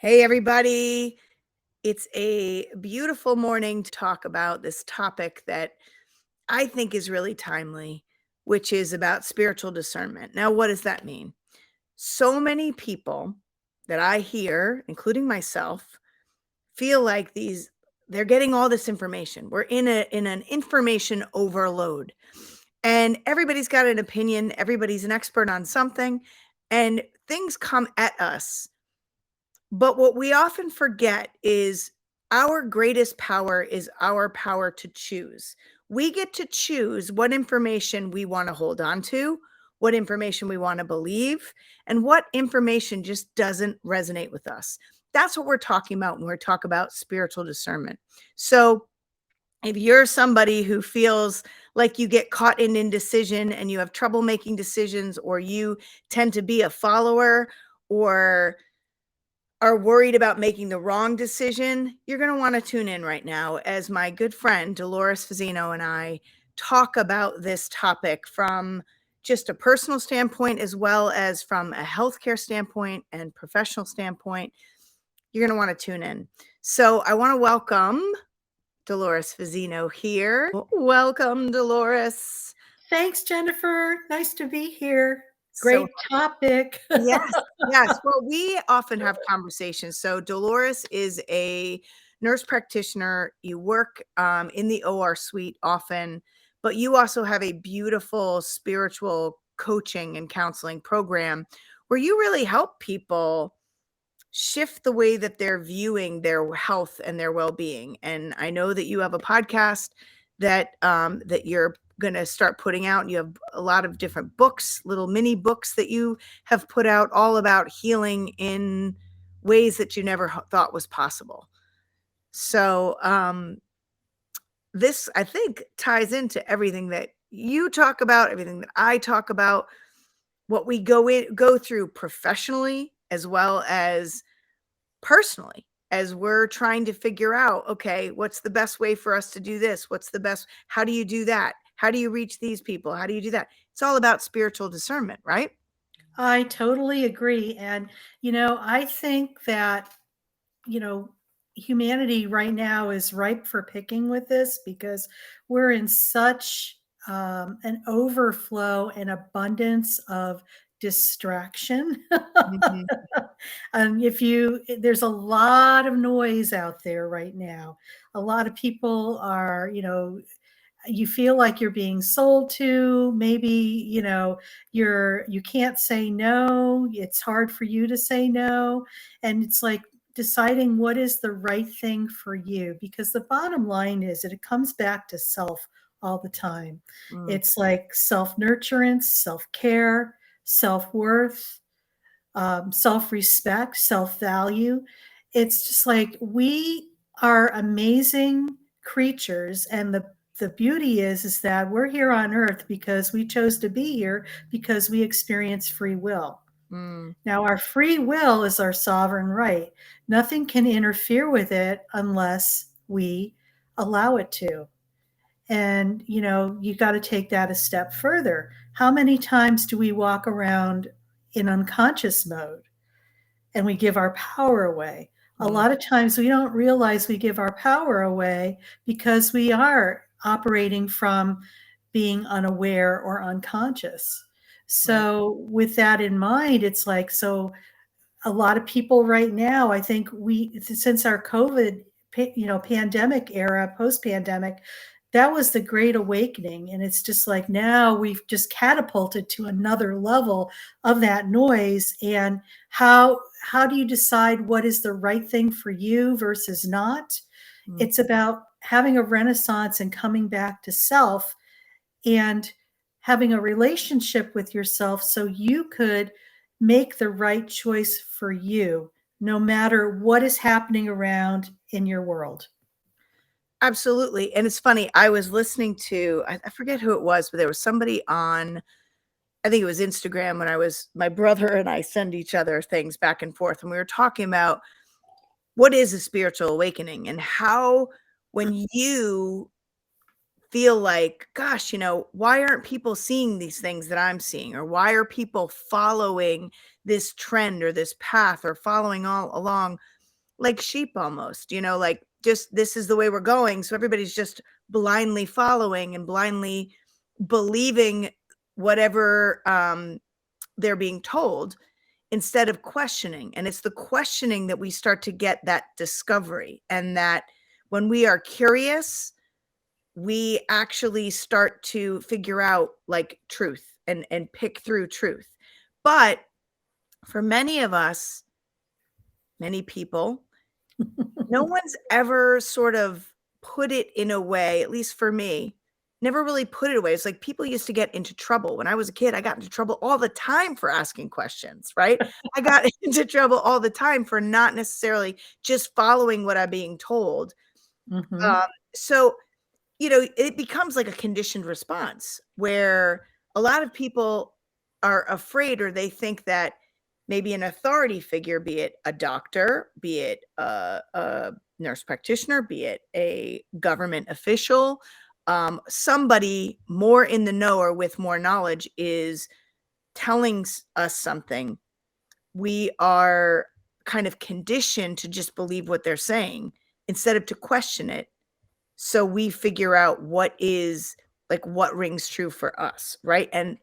Hey, everybody. It's a beautiful morning to talk about this topic that I think is really timely, which is about spiritual discernment. Now, what does that mean? So many people that I hear, including myself, feel like they're getting all this information. We're in an information overload. And everybody's got an opinion, everybody's an expert on something, and things come at us. But what we often forget is our greatest power is our power to choose. We get to choose what information we want to hold on to, what information we want to believe, and what information just doesn't resonate with us. That's what we're talking about when we talk about spiritual discernment. So, if you're somebody who feels like you get caught in indecision and you have trouble making decisions, or you tend to be a follower, or are worried about making the wrong decision, you're going to want to tune in right now as my good friend Dolores Fazzino and I talk about this topic from just a personal standpoint as well as from a healthcare standpoint and professional standpoint. You're going to want to tune in. So I want to welcome Dolores Fazzino here. Welcome, Dolores. Thanks, Jennifer. Nice to be here. So Great topic. yes, yes. Well, we often have conversations. So Dolores is a nurse practitioner. You work in the OR suite often, but you also have a beautiful spiritual coaching and counseling program where you really help people shift the way that they're viewing their health and their well-being. And I know that you have a podcast that you're going to start putting out. You have a lot of different books, little mini books that you have put out, all about healing in ways that you never thought was possible. So this, I think, ties into everything that you talk about, everything that I talk about, what we go through professionally as well as personally, as we're trying to figure out, okay, what's the best way for us to do this? What's the best? How do you do that? How do you reach these people? How do you do that? It's all about spiritual discernment, right? I totally agree. And, I think that, you know, humanity right now is ripe for picking with this because we're in such an overflow and abundance of distraction. Mhm. And there's a lot of noise out there right now. A lot of people are, you feel like you're being sold to. Maybe you can't say no. It's hard for you to say no, and it's like deciding what is the right thing for you, because the bottom line is that it comes back to self all the time. Mm. It's like self-nurturance, self-care, self-worth, self-respect, self-value. It's just like we are amazing creatures, and the beauty is that we're here on earth because we chose to be here, because we experience free will. Mm. Now, our free will is our sovereign right. Nothing can interfere with it unless we allow it to. And, you got to take that a step further. How many times do we walk around in unconscious mode and we give our power away? A Mm. lot of times we don't realize we give our power away because we are operating from being unaware or unconscious. Right. So, with that in mind, it's like, so a lot of people right now, I think since our COVID, pandemic era, post pandemic, that was the great awakening. And it's just like now we've just catapulted to another level of that noise. And how do you decide what is the right thing for you versus not? Mm. It's about having a renaissance and coming back to self, and having a relationship with yourself so you could make the right choice for you, no matter what is happening around in your world. Absolutely. And it's funny, I was listening to, I forget who it was, but there was somebody on, I think it was Instagram, when my brother and I send each other things back and forth. And we were talking about what is a spiritual awakening and how, when you feel like, gosh, why aren't people seeing these things that I'm seeing? Or why are people following this trend or this path or following all along like sheep almost, like just this is the way we're going. So everybody's just blindly following and blindly believing whatever they're being told instead of questioning. And it's the questioning that we start to get that discovery, and that when we are curious, we actually start to figure out like truth and pick through truth. But for many of us, many people, no one's ever sort of put it in a way, at least for me, never really put it away. It's like people used to get into trouble. When I was a kid, I got into trouble all the time for asking questions, right? I got into trouble all the time for not necessarily just following what I'm being told. Mhm. Um, so it becomes like a conditioned response where a lot of people are afraid, or they think that maybe an authority figure, be it a doctor, be it a nurse practitioner, be it a government official, somebody more in the know or with more knowledge is telling us something. We are kind of conditioned to just believe what they're saying instead of to question it, so we figure out what rings true for us, right? And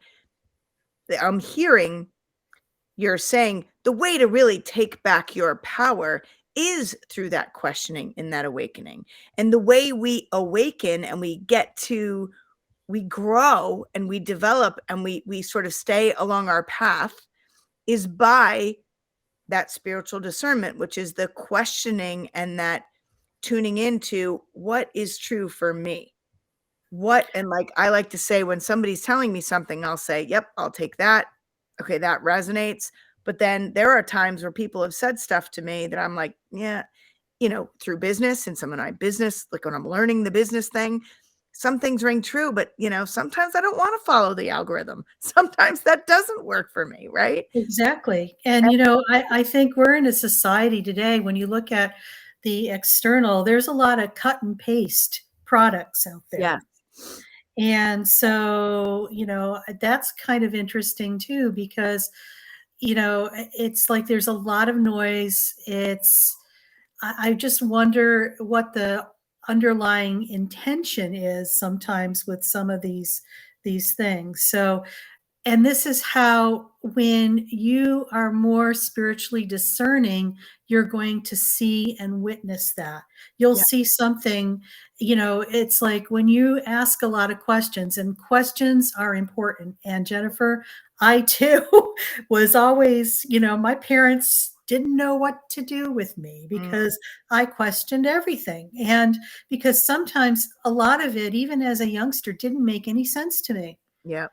I'm hearing you're saying the way to really take back your power is through that questioning and that awakening. And the way we awaken and we grow and we develop and we sort of stay along our path is by that spiritual discernment, which is the questioning and that tuning into what is true for me. And like I like to say, when somebody's telling me something, I'll say, yep, I'll take that. Okay, that resonates. But then there are times where people have said stuff to me that I'm like, yeah, through business and some of my business, like when I'm learning the business thing, some things ring true, but sometimes I don't want to follow the algorithm. Sometimes that doesn't work for me, right? Exactly. And, I think we're in a society today, when you look at the external, there's a lot of cut and paste products out Yeah. there. And so, that's kind of interesting too, because, it's like there's a lot of noise. I just wonder what the underlying intention is sometimes with some of these things. So, and this is how, when you are more spiritually discerning, you're going to see and witness that. You'll Yeah. see something, it's like when you ask a lot of questions, and questions are important. And Jennifer, I too was always, my parents didn't know what to do with me Mm, because I questioned everything. And because sometimes a lot of it, even as a youngster, didn't make any sense to me. yeah.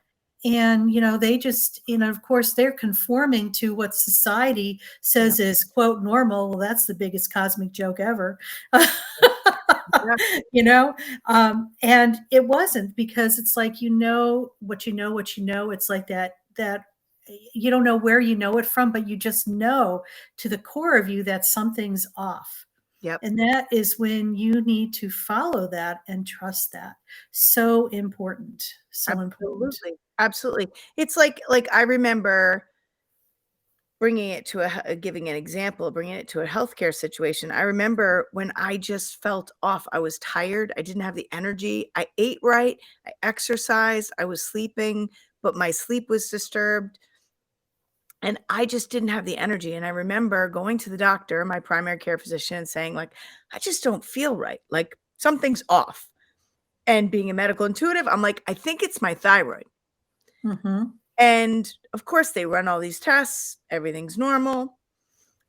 And they just, of course, they're conforming to what society Yeah. says is quote normal. Well, that's the biggest cosmic joke ever. Yeah. And it wasn't, because it's like, it's like that you don't know where you know it from, but you just know to the core of you that something's off. Yep. And that is when you need to follow that and trust that. So important. So important. Absolutely. Absolutely. It's like I remember bringing it to giving an example, bringing it to a healthcare situation. I remember when I just felt off. I was tired. I didn't have the energy. I ate right. I exercised. I was sleeping, but my sleep was disturbed. And I just didn't have the energy. And I remember going to the doctor, my primary care physician, and saying, like, I just don't feel right. Like something's off. And being a medical intuitive, I'm like, I think it's my thyroid. Mhm. And of course, they run all these tests. Everything's normal.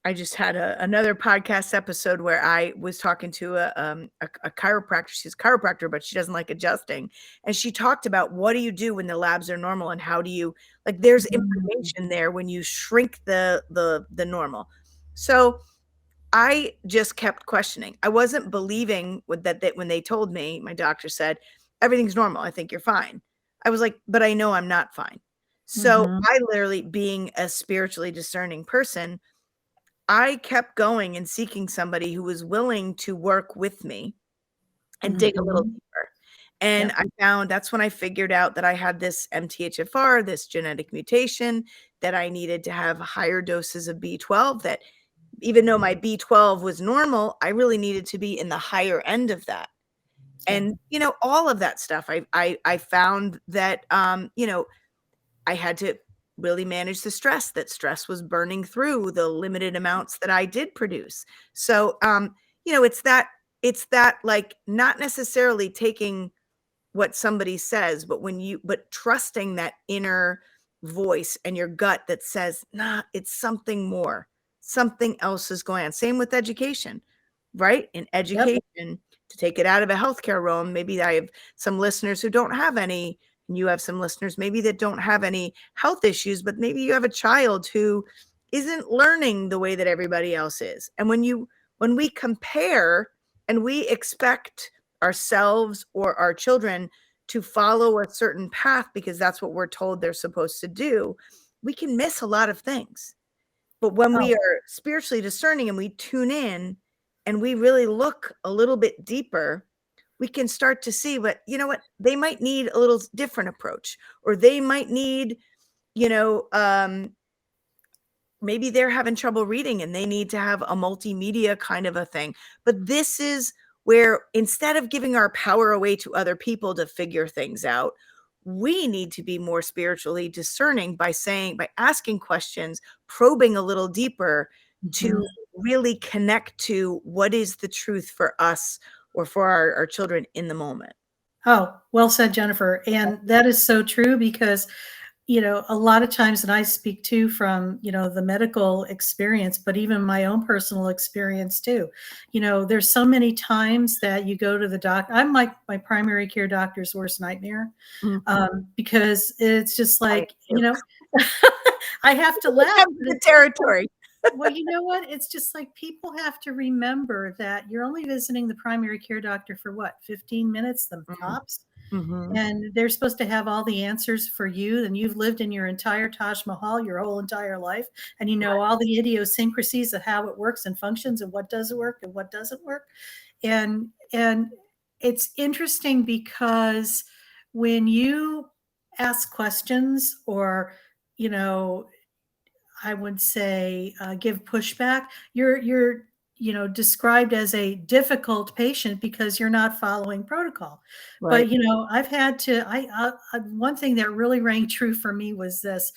I just had another podcast episode where I was talking to a chiropractor. She's a chiropractor, but she doesn't like adjusting. And she talked about, what do you do when the labs are normal, and how do you, like, there's Mm. information there when you shrink the normal. So I just kept questioning. I wasn't believing that when they told me, my doctor said, everything's normal. I think you're fine. I was like, but I know I'm not fine. So Mhm. I literally, being a spiritually discerning person, I kept going and seeking somebody who was willing to work with me and dig a little Mhm. deeper. And Yep. I found that's when I figured out that I had this MTHFR, this genetic mutation, that I needed to have higher doses of B12, that even though my B12 was normal, I really needed to be in the higher end of that. Yeah. And, all of that stuff, I found that, I had to really manage the stress, that stress was burning through the limited amounts that I did produce. So, it's that like not necessarily taking what somebody says, but trusting that inner voice and your gut that says, nah, it's something more. Something else is going on. Same with education, right? In Yep. education, to take it out of a healthcare realm, maybe I have some listeners who don't have any, and you have some listeners maybe that don't have any health issues, but maybe you have a child who isn't learning the way that everybody else is. And when we compare and we expect ourselves or our children to follow a certain path because that's what we're told they're supposed to do, we can miss a lot of things. But when Oh, we are spiritually discerning and we tune in and we really look a little bit deeper, we can start to see, but you know what? They might need a little different approach, or they might need, you know, maybe they're having trouble reading and they need to have a multimedia kind of a thing. But this is where instead of giving our power away to other people to figure things out, we need to be more spiritually discerning by asking questions, probing a little deeper mhm. to really connect to what is the truth for us or for our children in the moment. Oh, well said, Jennifer. And that is so true because, a lot of times, and I speak too from, the medical experience, but even my own personal experience too. There's so many times that you go to the doc. I'm like my primary care doctor's worst nightmare, Mhm. because it's just I am like, too. I have to It laugh, comes but with the it's just like, territory. well, you know what? It's just like people have to remember that you're only visiting the primary care doctor for what, 15 minutes, the Mm, tops? mhm. And they're supposed to have all the answers for you, and you've lived in your entire Taj Mahal your whole entire life, and you know all the idiosyncrasies of how it works and functions and what does work and what doesn't work. And it's interesting because when you ask questions or, you know, I would say, give pushback. You're described as a difficult patient because you're not following protocol. But Right. I've had to. One thing that really rang true for me was this: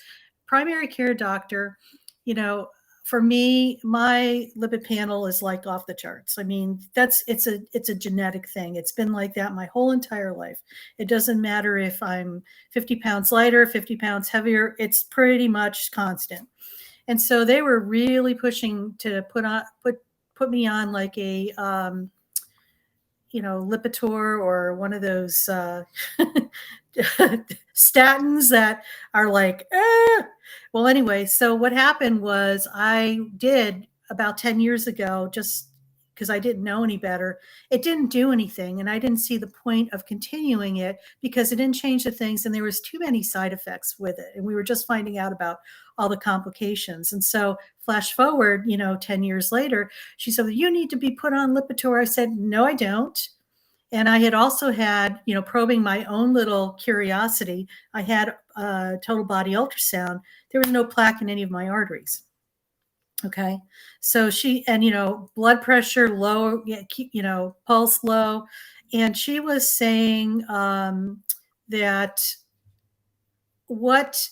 primary care doctor. You know, for me, my lipid panel is like off the charts. I mean, it's a genetic thing. It's been like that my whole entire life. It doesn't matter if I'm 50 pounds lighter, 50 pounds heavier. It's pretty much constant. And so they were really pushing to put me on like a Lipitor or one of those statins that are like, eh. Well, anyway, so what happened was I did about 10 years ago, just because I didn't know any better. It didn't do anything, and I didn't see the point of continuing it because it didn't change the things, and there was too many side effects with it, and we were just finding out about all the complications. And so, flash forward, 10 years later, she said, well, you need to be put on Lipitor. I said, no, I don't. And I had also had, probing my own little curiosity, I had a total body ultrasound. There was no plaque in any of my arteries. Okay. So and, blood pressure low, yeah, pulse low. And she was saying that what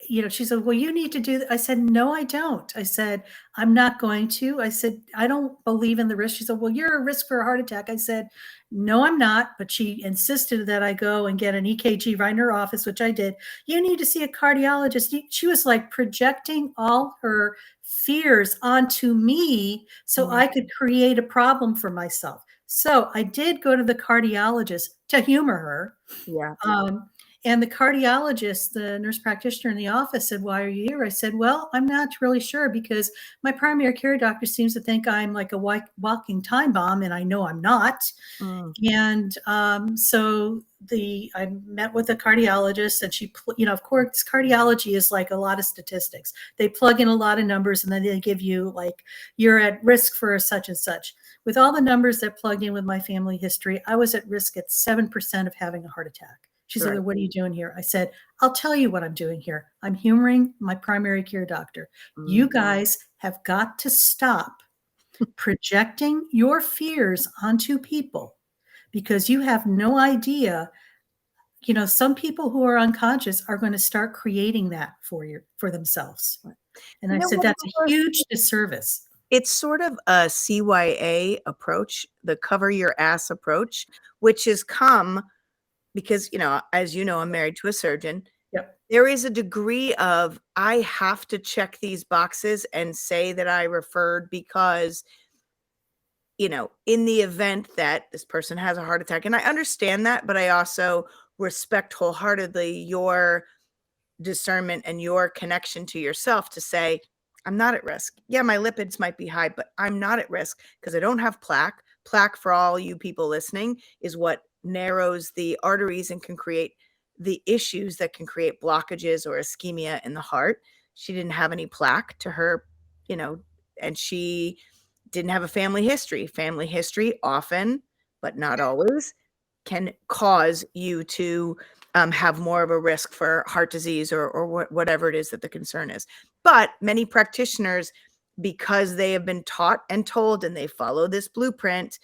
she said, well, you need to do that. I said, no, I don't. I said, I'm not going to. I said, I don't believe in the risk. She said, well, you're a risk for a heart attack. I said, no, I'm not. But she insisted that I go and get an EKG right in her office, which I did. You need to see a cardiologist. She was like projecting all her fears onto me so Mm, I could create a problem for myself. So I did go to the cardiologist to humor her. yeah. Um, And the cardiologist, the nurse practitioner in the office said, "Why are you here?" I said, "Well, I'm not really sure because my primary care doctor seems to think I'm like a walking time bomb, and I know I'm not." Mm, And so I met with a cardiologist, and she, of course, cardiology is like a lot of statistics. They plug in a lot of numbers, and then they give you like, you're at risk for such and such. With all the numbers that plugged in with my family history, I was at risk at 7% of having a heart attack. She said, right. "Well, what are you doing here?" I said, "I'll tell you what I'm doing here. I'm humoring my primary care doctor. Mm, You guys have got to stop projecting your fears onto people because you have no idea. Some people who are unconscious are going to start creating that for themselves." right. And You I know said, what, "That's a Dolores? huge disservice." It's sort of a CYA approach, the cover your ass approach, which has come because, as you know, I'm married to a surgeon. Yep. There is a degree of, I have to check these boxes and say that I referred because, in the event that this person has a heart attack, and I understand that, but I also respect wholeheartedly your discernment and your connection to yourself to say, I'm not at risk. Yeah, my lipids might be high, but I'm not at risk because I don't have plaque. Plaque, for all you people listening, is what narrows the arteries and can create the issues that can create blockages or ischemia in the heart. She didn't have any plaque to her, you know, and she didn't have a family history. Family history often, but not always, can cause you to have more of a risk for heart disease or whatever it is that the concern is. But many practitioners, because they have been taught and told and they follow this blueprint,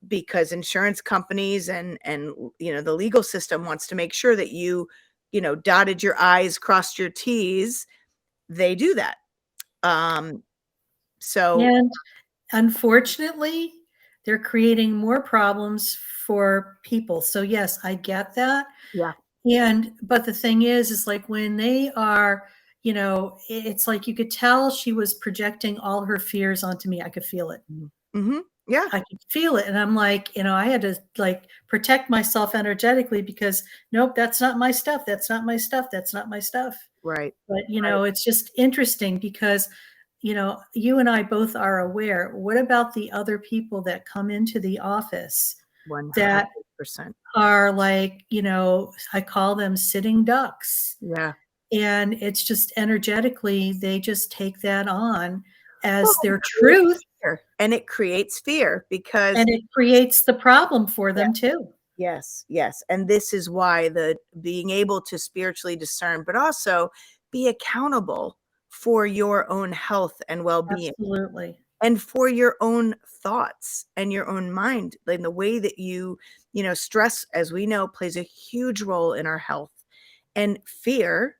because insurance companies and the legal system wants to make sure that you dotted your I's, crossed your T's, they do that. Um, so And unfortunately, they're creating more problems for people. So yes, I get that. yeah. But the thing is like when they are, it's like you could tell she was projecting all her fears onto me. I could feel it. Mm-hmm. Yeah. I could feel it. And I'm like, I had to like protect myself energetically because nope, that's not my stuff. That's not my stuff. That's not my stuff. Right. But, Right. it's just interesting because, you and I both are aware. What about the other people that come into the office that 100%. are like, I call them sitting ducks. Yeah. And it's just energetically, they just take that on Well, as it their creates truth. fear, and it creates fear because And it creates the problem for yeah, them too. yes, yes, and this is why the being able to spiritually discern, but also be accountable for your own health and well-being, Absolutely. and for your own thoughts and your own mind, and the way that stress, as we know, plays a huge role in our health, and fear,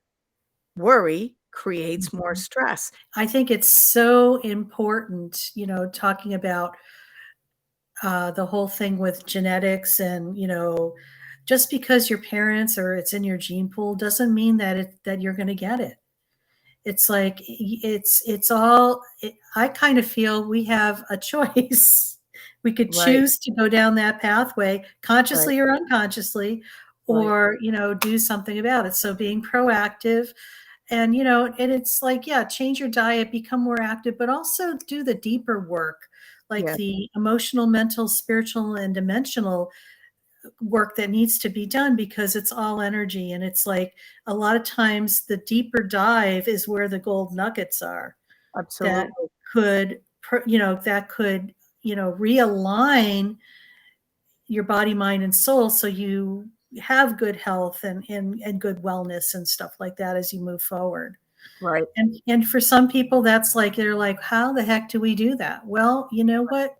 worry creates more Mhm. stress. I think it's so important, talking about the whole thing with genetics and, just because your parents or it's in your gene pool doesn't mean that you're going to get it. It's like it's all. I kind of feel we have a choice. We could Right, choose to go down that pathway, right, consciously or unconsciously, right. or do something about it. So being proactive, and and it's like, yeah, change your diet, become more active, but also do the deeper work, like Yes, the emotional, mental, spiritual, and dimensional work that needs to be done because it's all energy. And it's like a lot of times the deeper dive is where the gold nuggets are that absolutely. could, that could, realign your body, mind, and soul so you have good health and good wellness and stuff like that as you move forward. Right. And for some people, that's like, they're like, how the heck do we do that? Well, you know what?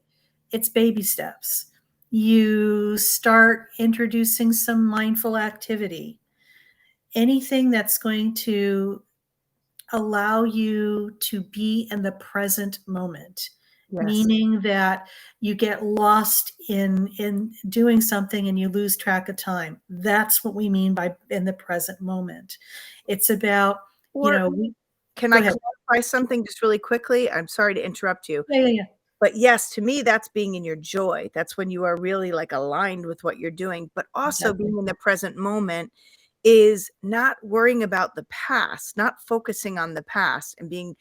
It's baby steps. You start introducing some mindful activity, anything that's going to allow you to be in the present moment, Yes, meaning that you get lost in doing something and you lose track of time. That's what we mean by in the present moment. It's about, or can go I ahead. clarify something just really quickly? I'm sorry to interrupt you, Yeah, yeah, yeah. but yes, to me, that's being in your joy. That's when you are really, like, aligned with what you're doing, but also Exactly. being in the present moment is not worrying about the past, not focusing on the past and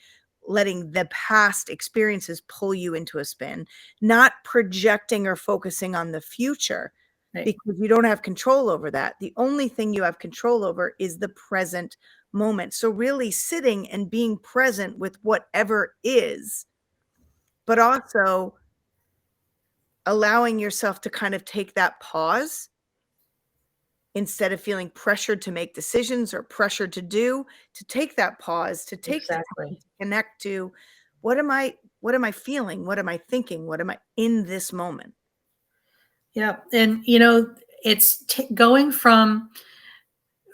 letting the past experiences pull you into a spin, not projecting or focusing on the future Right. because you don't have control over that. The only thing you have control over is the present moment. So really sitting and being present with whatever is, but also allowing yourself to kind of take that pause instead of feeling pressured to make decisions or pressured to take that pause, to take the time Exactly. to connect to what am I feeling? What am I thinking? What am I in this moment? Yeah. And, it's going from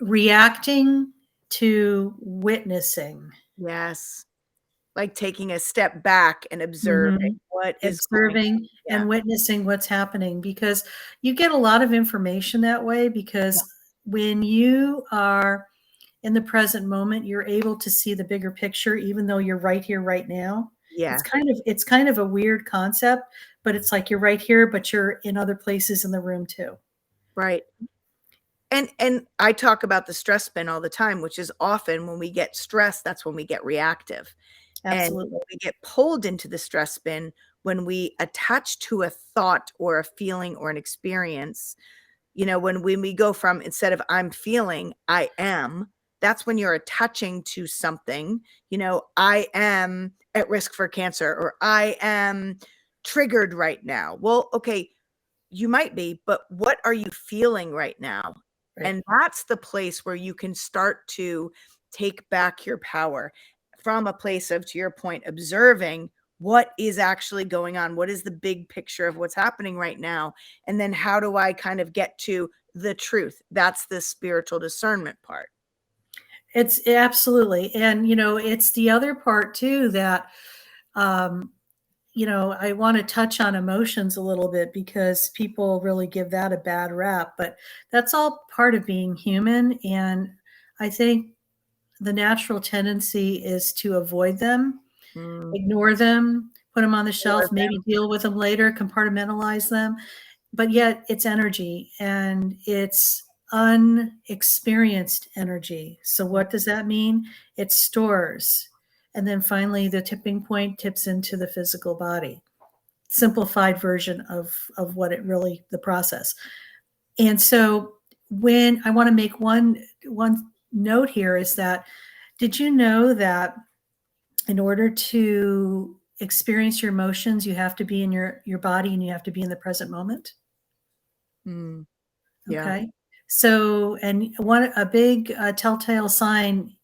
reacting to witnessing. Yes. Like taking a step back and observing Mhm. what is going on. Observing Yeah. and witnessing what's happening, because you get a lot of information that way, because when you are in the present moment, you're able to see the bigger picture even though you're right here right now. Yeah. It's kind of a weird concept, but it's like you're right here, but you're in other places in the room too. Right. And I talk about the stress spin all the time, which is often when we get stressed, that's when we get reactive. And Absolutely. we get pulled into the stress spin when we attach to a thought or a feeling or an experience. When we go from instead of I'm feeling, I am, that's when you're attaching to something. I am at risk for cancer or I am triggered right now. Well, okay, you might be, but what are you feeling right now? Right. And that's the place where you can start to take back your power from a place of, to your point, observing what is actually going on. What is the big picture of what's happening right now? And then how do I kind of get to the truth? That's the spiritual discernment part. It's absolutely. And, it's the other part too that, um, I want to touch on emotions a little bit because people really give that a bad rap, but that's all part of being human. And I think the natural tendency is to avoid them, Mm, ignore them, put them on the or shelf, maybe deal with them later, compartmentalize them. But yet it's energy, and it's unexperienced energy. So yeah, what does that mean? It stores. And then finally, the tipping point tips into the physical body. Simplified version of what it really the process. And so when I want to make one note here is that, did you know that in order to experience your emotions, you have to be in your body and you have to be in the present moment? mm, yeah, Okay. So, and a big telltale sign,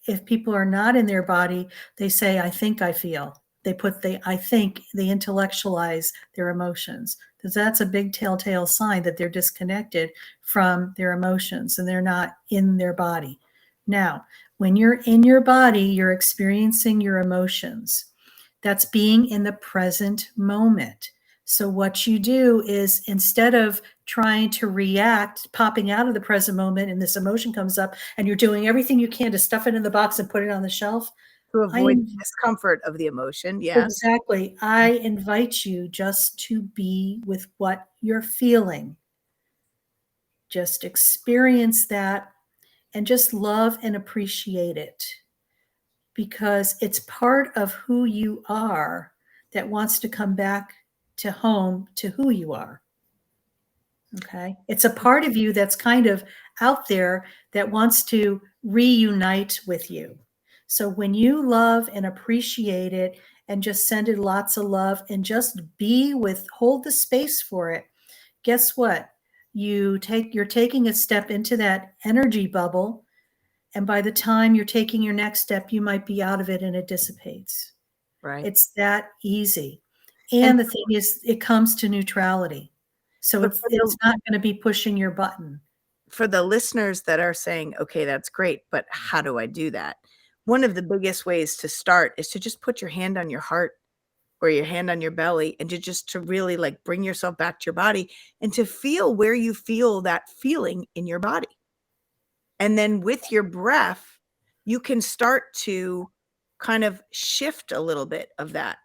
if people are not in their body, they say, I think I feel. I think, they intellectualize their emotions. Because that's a big telltale sign that they're disconnected from their emotions and they're not in their body. Now, when you're in your body, you're experiencing your emotions. That's being in the present moment. So, what you do is, instead of trying to react, popping out of the present moment, and this emotion comes up, and you're doing everything you can to stuff it in the box and put it on the shelf, to I avoid the discomfort of the emotion. Yes. exactly. I invite you just to be with what you're feeling. Just experience that and just love and appreciate it, because it's part of who you are that wants to come back to home to who you are. Okay. It's a part of you that's kind of out there that wants to reunite with you. So when you love and appreciate it and just send it lots of love and just hold the space for it, guess what? You're taking a step into that energy bubble. And by the time you're taking your next step, you might be out of it and it dissipates. Right. It's that easy. And And the thing is, it comes to neutrality. So but it's not gonna be pushing your button. for the listeners that are saying, okay, that's great, but how do I do that? One of the biggest ways to start is to just put your hand on your heart or your hand on your belly and to really like bring yourself back to your body and to feel where you feel that feeling in your body. And then with your breath, you can start to kind of shift a little bit of that.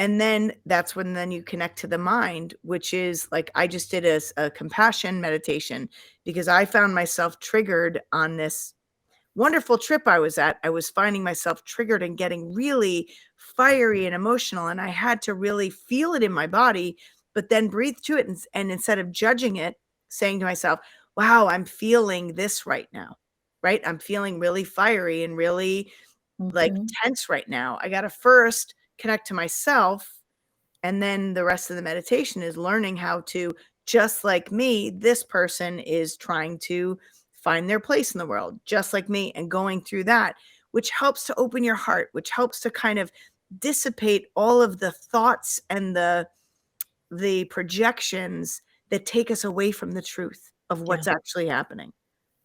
And then that's when then you connect to the mind, which is like I just did a compassion meditation because I found myself triggered on this wonderful trip I was at. I was finding myself triggered and getting really fiery and emotional. And I had to really feel it in my body, but then breathe to it. And instead of judging it, saying to myself, wow, I'm feeling this right now, right? I'm feeling really fiery and really like Mhm. tense right now. I got to first connect to myself. And then the rest of the meditation is learning how to, just like me, this person is trying to find their place in the world, just like me, and going through that, which helps to open your heart, which helps to kind of dissipate all of the thoughts and the projections that take us away from the truth of Yeah. what's actually happening.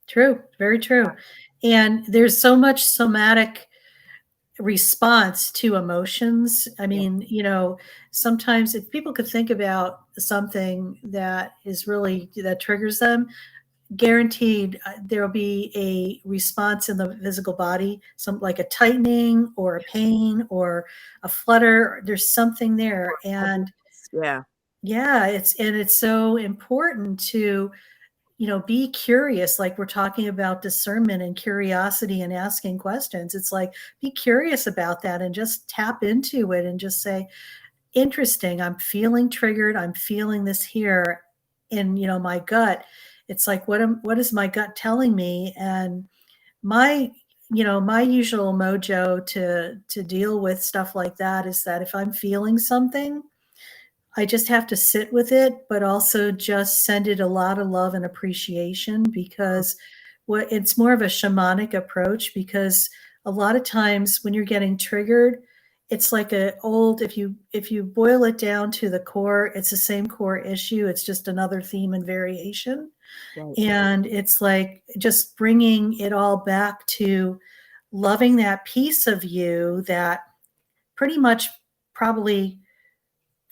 True, very true. And there's so much somatic response to emotions. I Yeah. mean, sometimes if people could think about something that is really that triggers them, guaranteed there'll be a response in the physical body, some like a tightening or a pain or a flutter. There's something there. And Yeah. yeah, it's so important to be curious, like we're talking about discernment and curiosity and asking questions. It's like, be curious about that and just tap into it and just say, interesting, I'm feeling triggered. I'm feeling this here in, my gut. It's like, what is my gut telling me? And my, my usual mojo to deal with stuff like that is that if I'm feeling something, I just have to sit with it, but also just send it a lot of love and appreciation because what it's more of a shamanic approach because a lot of times when you're getting triggered, it's like a old if you boil it down to the core, it's the same core issue. It's just another theme and variation. Right. And it's like just bringing it all back to loving that piece of you that pretty much probably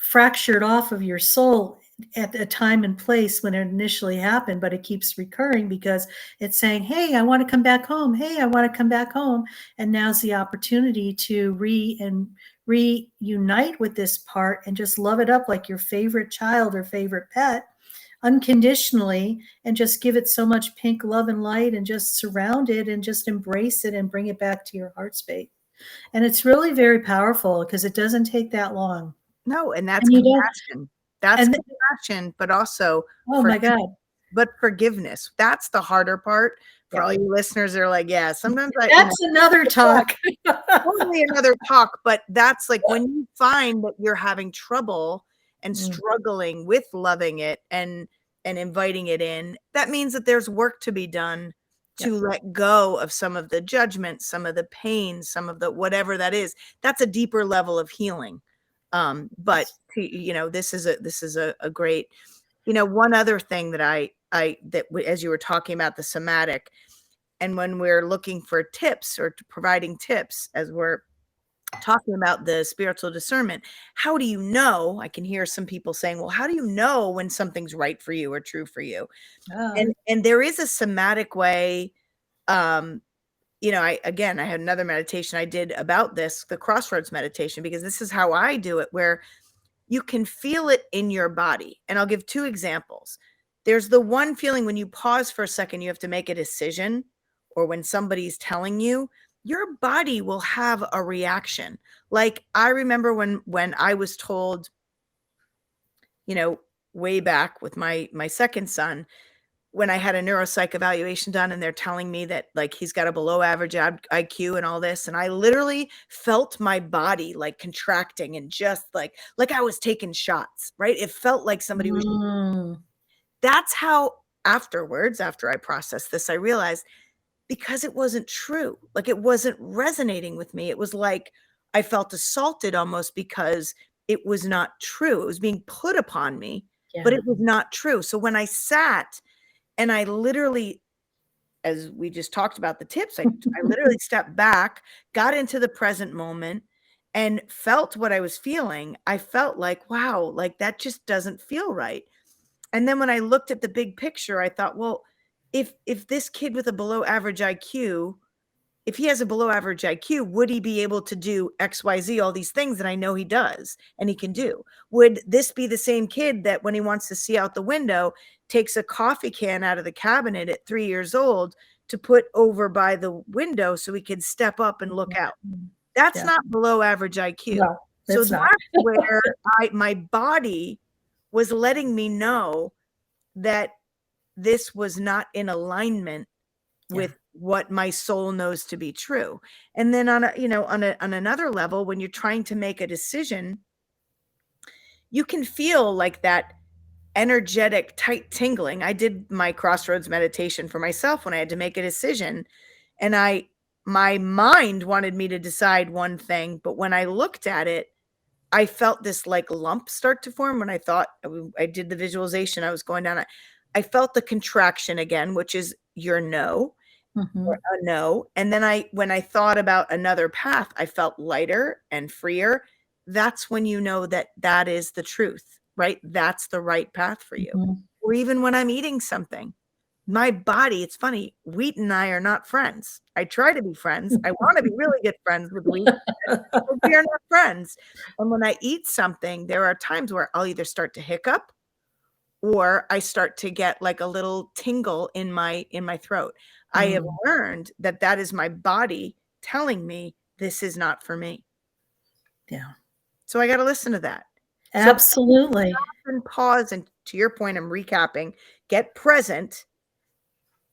fractured off of your soul at a time and place when it initially happened, but it keeps recurring because it's saying, hey, I want to come back home. Hey, I want to come back home. And now's the opportunity to reunite with this part and just love it up like your favorite child or favorite pet unconditionally and just give it so much pink love and light and just surround it and just embrace it and bring it back to your heart space. And it's really very powerful because it doesn't take that long. No, and that's And you don't compassion. That's and compassion, but also oh my forgiveness. god. But forgiveness, that's the harder part for Yeah. all you listeners that are like, yeah, sometimes That's another talk. totally another talk, but that's like when you find that you're having trouble and Mm, struggling with loving it and inviting it in, that means that there's work to be done yeah. to let go of some of the judgment, some of the pain, some of the whatever that is. That's a deeper level of healing. But this is a great, one other thing that as you were talking about the somatic, and when we're looking for tips or providing tips, as we're talking about the spiritual discernment, how do you know? I can hear some people saying, well, how do you know when something's right for you or true for you? Ah, And there is a somatic way. um I had another meditation I did about this, the crossroads meditation, because this is how I do it, where you can feel it in your body. And I'll give two examples. There's the one feeling when you pause for a second, you have to make a decision, or when somebody's telling you, your body will have a reaction. Like I remember when I was told, you know, way back with my second son, when I had a neuropsych evaluation done and they're telling me that like he's got a below average IQ and all this, and I literally felt my body like contracting and just like I was taking shots, right? It felt like somebody was. mm, That's how afterwards, after I processed this, I realized because it wasn't true. Like it wasn't resonating with me. It was like I felt assaulted almost because it was not true. It was being put upon me, but yeah. it was not true. So when I sat and I literally, as we just talked about the tips, I literally stepped back, got into the present moment, and felt what I was feeling. I felt like, wow, like that just doesn't feel right. And then when I looked at the big picture, I thought, well, if this kid with a below average IQ if he has a below average IQ, would he be able to do XYZ, all these things that I know he does and he can do? Would this be the same kid that when he wants to see out the window, takes a coffee can out of the cabinet at 3 years old to put over by the window so he can step up and look out? That's Yeah. not below average IQ. No, So it's not. that's where my body was letting me know that this was not in alignment with what my soul knows to be true. And then on a, on another level, when you're trying to make a decision, you can feel like that energetic tight tingling. I did my crossroads meditation for myself when I had to make a decision, and my mind wanted me to decide one thing, but when I looked at it, I felt this like lump start to form. When I thought I did the visualization, I was going down. I felt the contraction again, which is your no, or Mhm. a no. And then when I thought about another path, I felt lighter and freer. That's when you know that that is the truth, right? That's the right path for you. Mhm. Or even when I'm eating something, my body, it's funny, wheat and I are not friends. I try to be friends. I want to be really good friends with wheat, but we are not friends. And when I eat something, there are times where I'll either start to hiccup or I start to get like a little tingle in my throat. I have Mm. learned that that is my body telling me this is not for me. Yeah. So I got to listen to that. So Absolutely. and pause, and to your point, I'm recapping, get present,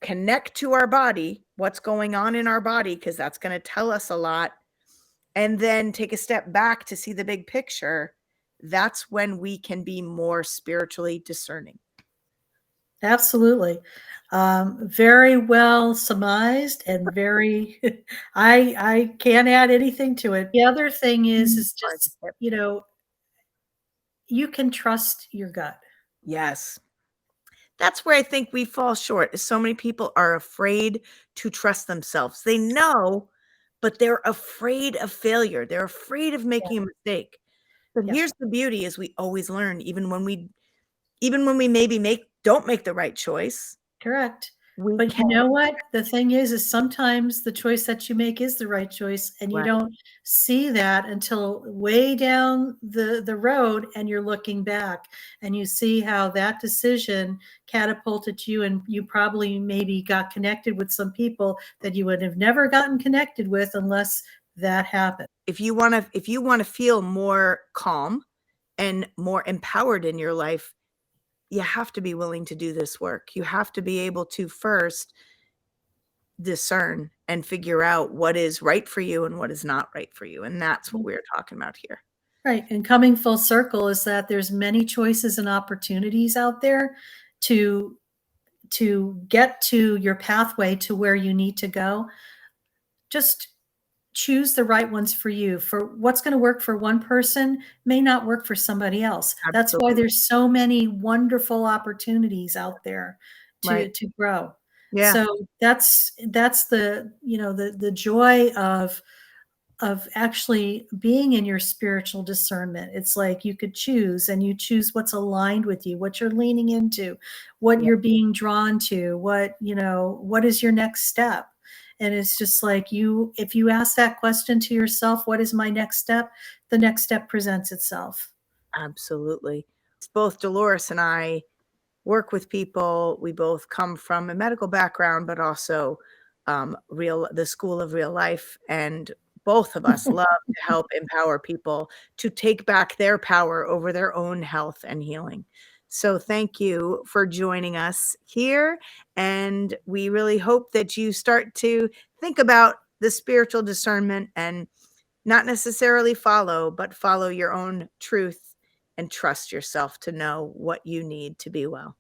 connect to our body, what's going on in our body, because that's going to tell us a lot, and then take a step back to see the big picture. That's when we can be more spiritually discerning. Absolutely. Very well surmised and very I can't add anything to it. The other thing is Hard to just, tip. you can trust your gut. Yes. That's where I think we fall short, is so many people are afraid to trust themselves. They know, but they're afraid of failure. They're afraid of Yeah, making a mistake. But yeah. here's the beauty, is we always learn, even when we maybe don't make the right choice, Correct. we But you can. know what? The thing is sometimes the choice that you make is the right choice, and you Right. don't see that until way down the road, and you're looking back, and you see how that decision catapulted you, and you probably maybe got connected with some people that you would have never gotten connected with unless that happened. If you want to feel more calm and more empowered in your life, you have to be willing to do this work. You have to be able to first discern and figure out what is right for you and what is not right for you. And that's what we're talking about here. Right, and coming full circle is that there's many choices and opportunities out there to get to your pathway to where you need to go. Just choose the right ones for you. For what's going to work for one person may not work for somebody else. That's why Absolutely. there's so many wonderful opportunities out there Right. to grow. Yeah. So that's the the joy of actually being in your spiritual discernment. It's like you could choose, and you choose what's aligned with you, what you're leaning into, what Yeah. you're being drawn to, what is your next step. And it's just like, if you ask that question to yourself, what is my next step? The next step presents itself. Absolutely. Both Dolores and I work with people. We both come from a medical background, but also the school of real life. And both of us love to help empower people to take back their power over their own health and healing. So thank you for joining us here. And we really hope that you start to think about the spiritual discernment and not necessarily follow, but follow your own truth and trust yourself to know what you need to be well.